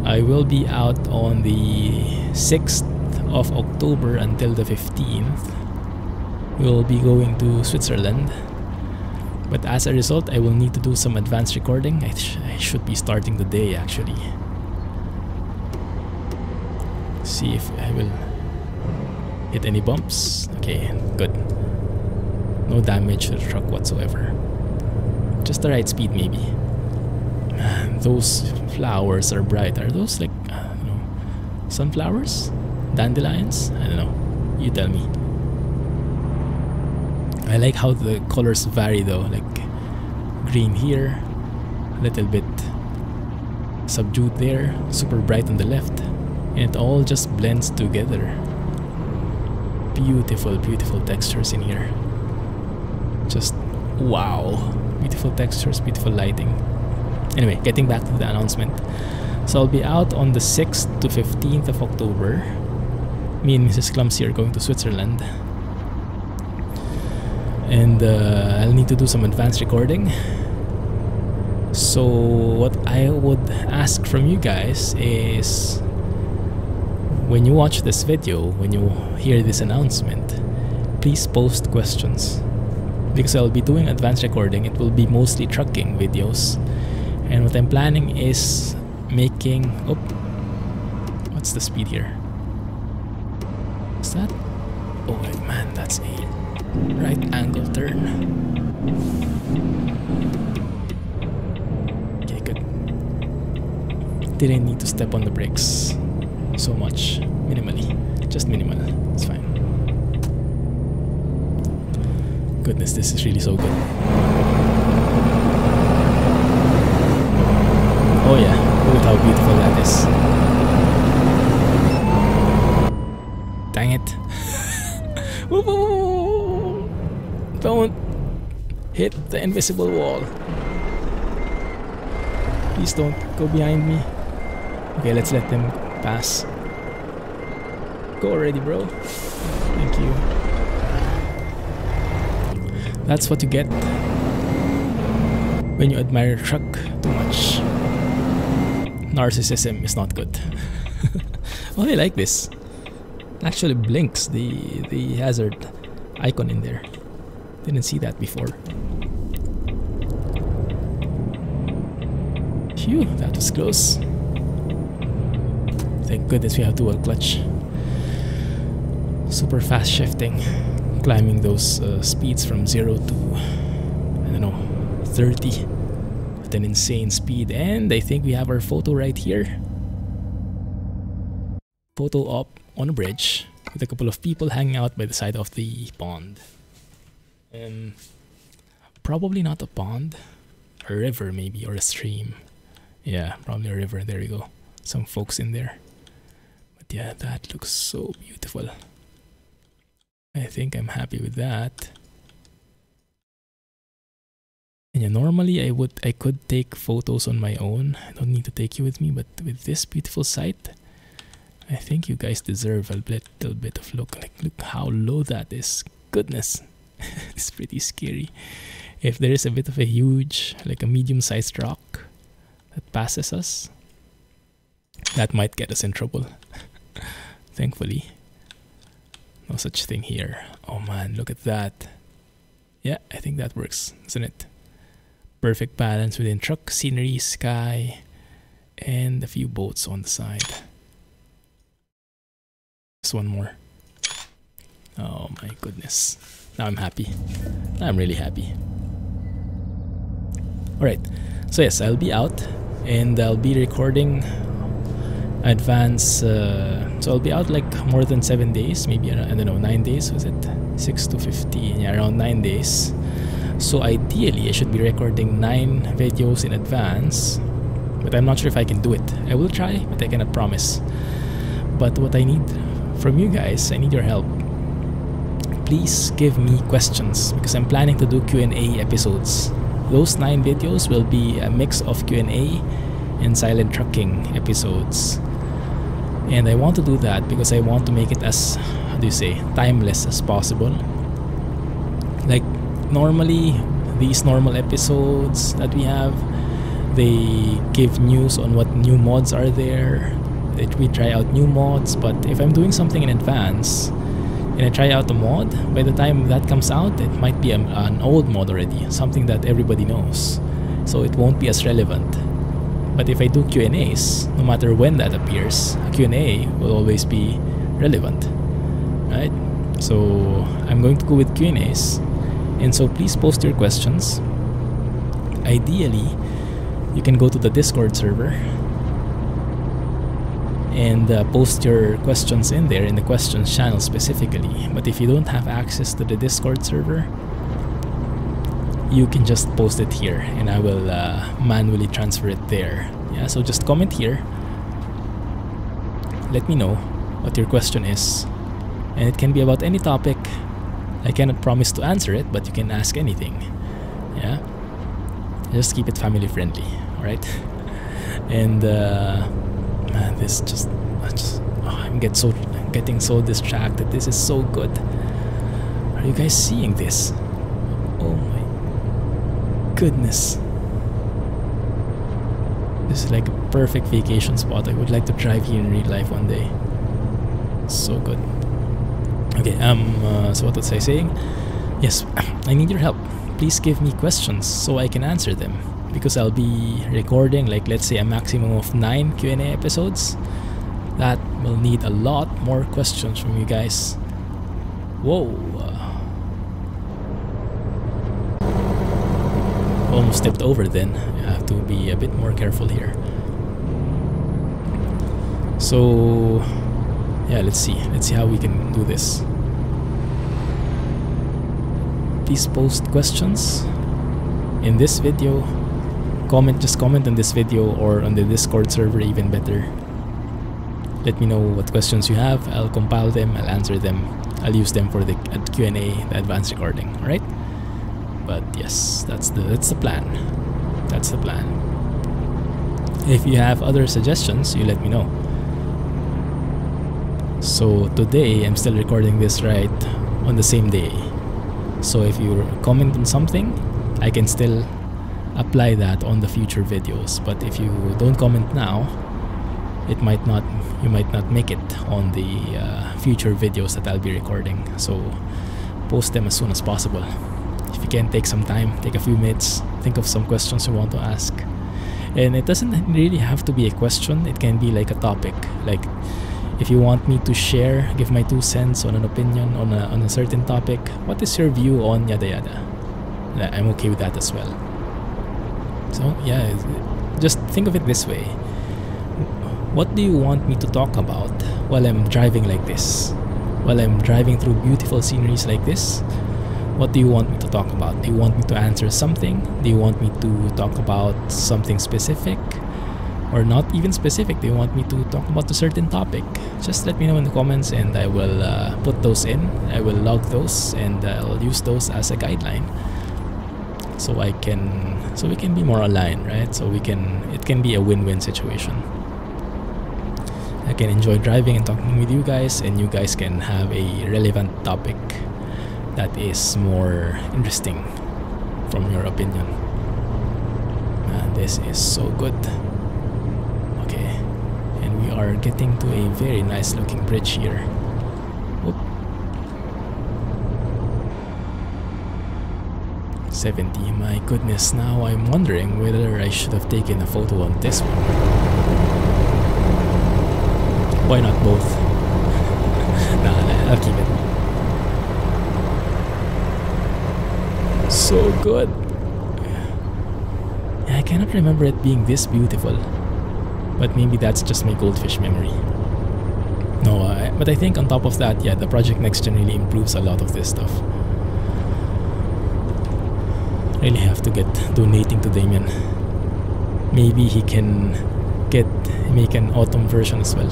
I will be out on the 6th of October until the 15th. We'll be going to Switzerland. But as a result, I will need to do some advanced recording. I should be starting the day actually. See if I will hit any bumps. Okay, good. No damage to the truck whatsoever. Just the right speed maybe. Man, those flowers are bright. Are those like, I don't know, sunflowers? Dandelions? I don't know. You tell me. I like how the colors vary though, like green here, a little bit subdued there, super bright on the left, and it all just blends together. Beautiful, beautiful textures in here. Just wow, beautiful textures, beautiful lighting. Anyway, getting back to the announcement. So I'll be out on the 6th to 15th of October. Me and Mrs. Clumsy are going to Switzerland. And I'll need to do some advanced recording. So what I would ask from you guys is, when you watch this video, when you hear this announcement, please post questions. Because I'll be doing advanced recording, it will be mostly trucking videos. And what I'm planning is making... Oh, what's the speed here? What's that? Oh man, that's a right angle turn. Okay, good. Didn't need to step on the brakes so much. Minimally. Just minimal. It's fine. Goodness, this is really so good. Oh yeah, look at how beautiful that is. Dang it. Don't hit the invisible wall. Please don't go behind me. Okay, let's let them pass. Go already, bro. Thank you. That's what you get when you admire a truck too much. Narcissism is not good. Oh, I like this. Actually blinks the hazard icon in there. Didn't see that before. Phew, that was close. Thank goodness we have dual clutch. Super fast shifting, climbing those speeds from 0 to, I don't know, 30 at an insane speed. And I think we have our photo right here. Photo up on a bridge with a couple of people hanging out by the side of the pond. Probably not a pond, a river maybe, or a stream. Yeah, probably a river. There you go. Some folks in there. But yeah, that looks so beautiful. I think I'm happy with that. And yeah, normally I could take photos on my own. I don't need to take you with me, but with this beautiful sight, I think you guys deserve a little bit of look. Like, look how low that is. Goodness. It's pretty scary. If there is a bit of a huge, like a medium-sized rock that passes us, that might get us in trouble. Thankfully, no such thing here. Oh man, look at that. Yeah, I think that works, isn't it? Perfect balance within truck, scenery, sky, and a few boats on the side. Just one more. Oh my goodness. Now I'm happy. Now I'm really happy. Alright, so yes, I'll be out and I'll be recording advance. So I'll be out like more than 7 days, maybe, I don't know, 9 days, was it? 6 to 15, yeah, around 9 days. So ideally, I should be recording 9 videos in advance, but I'm not sure if I can do it. I will try, but I cannot promise. But what I need from you guys, I need your help. Please give me questions because I'm planning to do Q&A episodes. Those 9 videos will be a mix of Q&A and silent trucking episodes. And I want to do that because I want to make it as, how do you say, timeless as possible. Like normally, these normal episodes that we have, they give news on what new mods are there. We try out new mods, but if I'm doing something in advance, and I try out the mod, by the time that comes out, it might be an old mod already, something that everybody knows. So it won't be as relevant. But if I do Q&As, no matter when that appears, a Q&A will always be relevant, right? So I'm going to go with Q&As. And so please post your questions. Ideally, you can go to the Discord server and post your questions in there in the questions channel specifically. But if you don't have access to the Discord server, you can just post it here and I will manually transfer it there. Yeah, so just comment here. Let me know what your question is. And it can be about any topic. I cannot promise to answer it, but you can ask anything. Yeah. Just keep it family friendly, alright? And man, this I'm getting so distracted. This is so good. Are you guys seeing this? Oh my goodness. This is like a perfect vacation spot. I would like to drive here in real life one day. So good. Okay, so what was I saying? Yes, I need your help. Please give me questions so I can answer them. Because I'll be recording, like, let's say a maximum of 9 Q&A episodes. That will need a lot more questions from you guys. Whoa. Almost tipped over then. I have to be a bit more careful here. So yeah, let's see how we can do this. Please post questions in this video. Just comment on this video or on the Discord server, even better. Let me know what questions you have. I'll compile them, I'll answer them, I'll use them for the Q&A, the advanced recording, alright? But yes, that's the plan. That's the plan. If you have other suggestions, you let me know. So today, I'm still recording this right on the same day. So if you comment on something, I can still apply that on the future videos. But if you don't comment now, you might not make it on the future videos that I'll be recording. So post them as soon as possible. If you can, take some time, take a few minutes, think of some questions you want to ask. And it doesn't really have to be a question. It can be like a topic. Like if you want me to share, give my 2 cents on an opinion on a certain topic. What is your view on yada yada? I'm okay with that as well. So yeah, just think of it this way. What do you want me to talk about while I'm driving like this? While I'm driving through beautiful sceneries like this? What do you want me to talk about? Do you want me to answer something? Do you want me to talk about something specific? Or not even specific? Do you want me to talk about a certain topic? Just let me know in the comments and I will put those in. I will log those and I'll use those as a guideline. So we can be more aligned, right? So it can be a win-win situation. I can enjoy driving and talking with you guys, and you guys can have a relevant topic that is more interesting from your opinion. Man, this is so good. Okay, and we are getting to a very nice looking bridge here. Whoop. 70, my goodness, now I'm wondering whether I should have taken a photo on this one. Why not both? Nah, I'll keep it. So good. Yeah, I cannot remember it being this beautiful. But maybe that's just my goldfish memory. No, but I think on top of that, yeah, the Project Next Gen really improves a lot of this stuff. Really have to get donating to Damien. Maybe he can make an autumn version as well.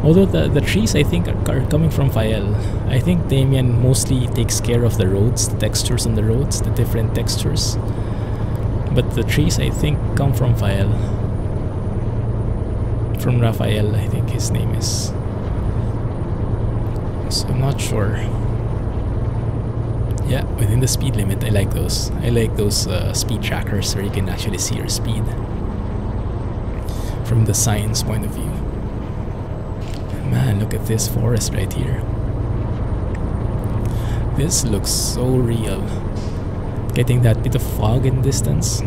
Although the trees I think are coming from Fael. I think Damien mostly takes care of the roads, the textures on the roads, the different textures. But the trees I think come from Fael. From Raphael, I think his name is. So I'm not sure. Yeah, within the speed limit, I like those. I like those speed trackers where you can actually see your speed from the science point of view. Man, look at this forest right here. This looks so real. Getting that bit of fog in the distance.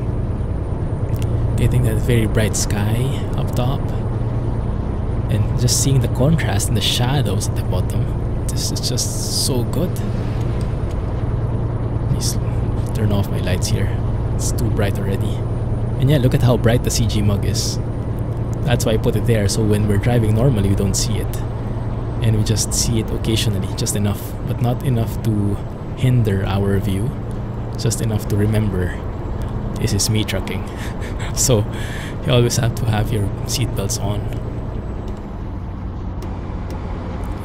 Getting that very bright sky up top. And just seeing the contrast and the shadows at the bottom. This is just so good. Let me turn off my lights here. It's too bright already. And yeah, look at how bright the CG mug is. That's why I put it there, so when we're driving normally we don't see it. And we just see it occasionally, just enough. But not enough to hinder our view. Just enough to remember, this is me trucking. So you always have to have your seatbelts on.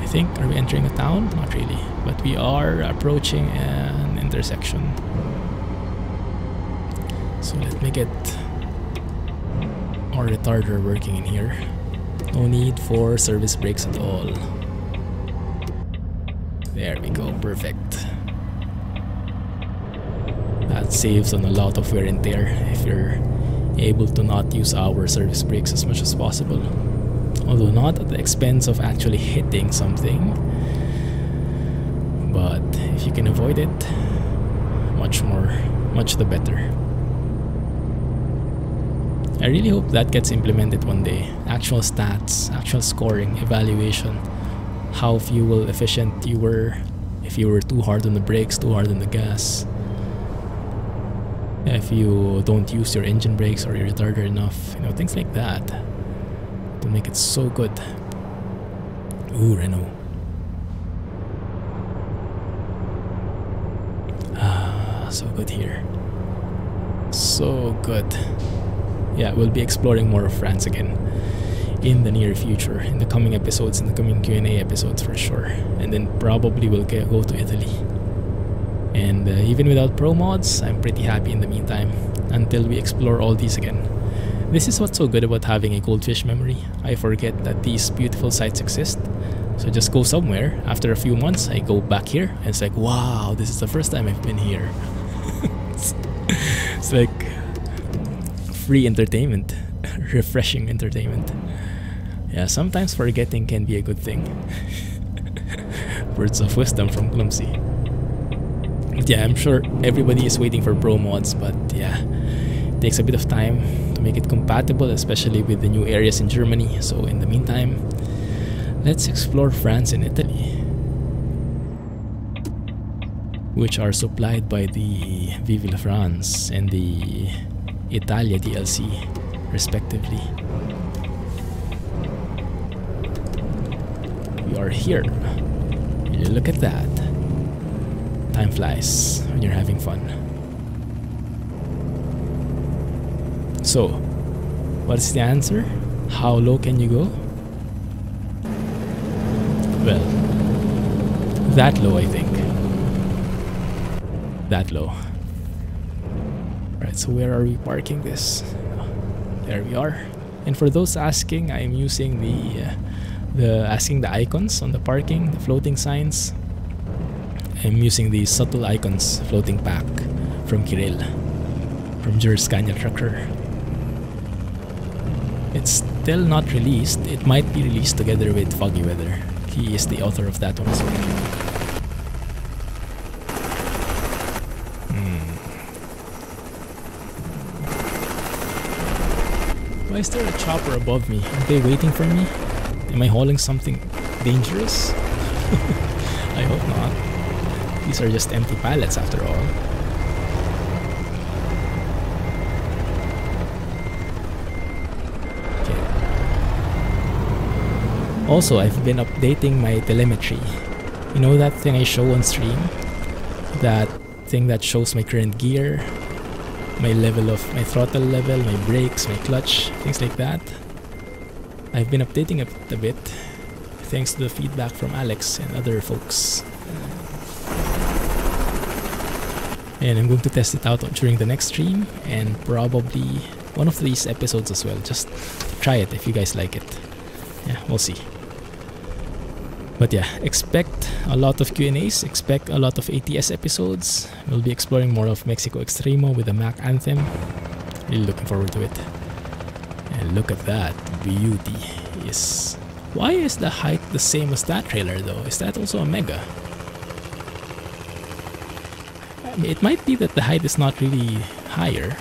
I think, are we entering a town? Not really. But we are approaching an intersection. So let me get our retarder working in here. No need for service brakes at all. There we go, perfect. That saves on a lot of wear and tear if you're able to not use our service brakes as much as possible. Although not at the expense of actually hitting something. But if you can avoid it, much the better. I really hope that gets implemented one day. Actual stats, actual scoring, evaluation, how fuel efficient you were, if you were too hard on the brakes, too hard on the gas, if you don't use your engine brakes or your retarder enough, you know, things like that to make it so good. Ooh, Renault. So good here. So good. Yeah, we'll be exploring more of France again in the near future, in the coming episodes, in the coming Q&A episodes for sure. And then probably we'll go to Italy. And even without pro mods, I'm pretty happy in the meantime, until we explore all these again. This is what's so good about having a goldfish memory. I forget that these beautiful sites exist. So just go somewhere, after a few months, I go back here, and it's like, wow, this is the first time I've been here. It's like free entertainment, refreshing entertainment. Yeah, sometimes forgetting can be a good thing. Words of wisdom from Clumsy. But yeah, I'm sure everybody is waiting for pro mods, but yeah, it takes a bit of time to make it compatible, especially with the new areas in Germany. So in the meantime, let's explore France and Italy, which are supplied by the Vive la France and the Italia DLC, respectively. We are here. Really look at that. Time flies when you're having fun. So, what's the answer? How low can you go? Well, that low, I think. That low. Right, so where are we parking this? There we are. And for those asking, I'm using the icons on the parking, the floating signs. I'm using the subtle icons floating pack from Kirill, from Gearshift Trucker. It's still not released. It might be released together with Foggy Weather. He is the author of that one as well. Why is there a chopper above me? Are they waiting for me? Am I hauling something dangerous? I hope not. These are just empty pallets after all. Okay. Also, I've been updating my telemetry. You know that thing I show on stream? That thing that shows my current gear, my throttle level, my brakes, my clutch, things like that. I've been updating it a bit thanks to the feedback from Alex and other folks. And I'm going to test it out during the next stream and probably one of these episodes as well. Just try it if you guys like it. Yeah, we'll see. But yeah, expect a lot of Q&As, expect a lot of ATS episodes. We'll be exploring more of Mexico Extremo with the Mac Anthem. Really looking forward to it. And look at that beauty. Yes. Why is the height the same as that trailer though? Is that also a Mega? I mean, it might be that the height is not really higher,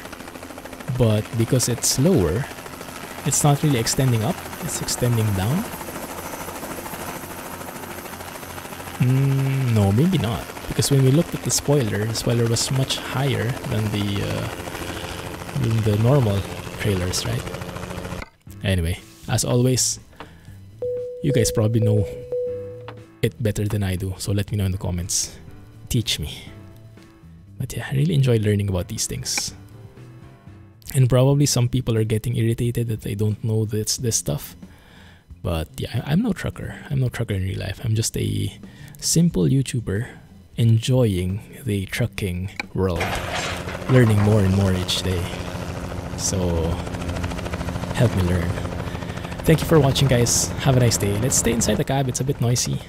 but because it's lower, it's not really extending up, it's extending down. No, maybe not. Because when we looked at the spoiler was much higher than the normal trailers, right? Anyway, as always, you guys probably know it better than I do, so let me know in the comments. Teach me. But yeah, I really enjoy learning about these things. And probably some people are getting irritated that they don't know this stuff. But yeah, I'm no trucker. I'm no trucker in real life. I'm just a simple YouTuber enjoying the trucking world, learning more and more each day. So help me learn. Thank you for watching, guys. Have a nice day. Let's stay inside the cab. It's a bit noisy.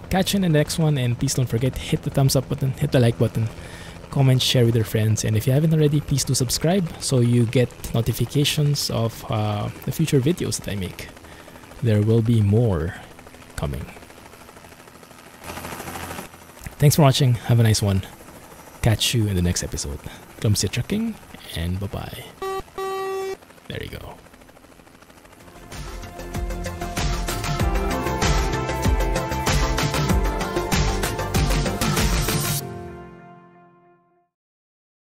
Catch you in the next one, and please don't forget, hit the thumbs up button, hit the like button, comment, share with your friends, and if you haven't already, please do subscribe so you get notifications of the future videos that I make. There will be more coming. Thanks for watching. Have a nice one. Catch you in the next episode. Clumsy trucking, and bye-bye. There you go.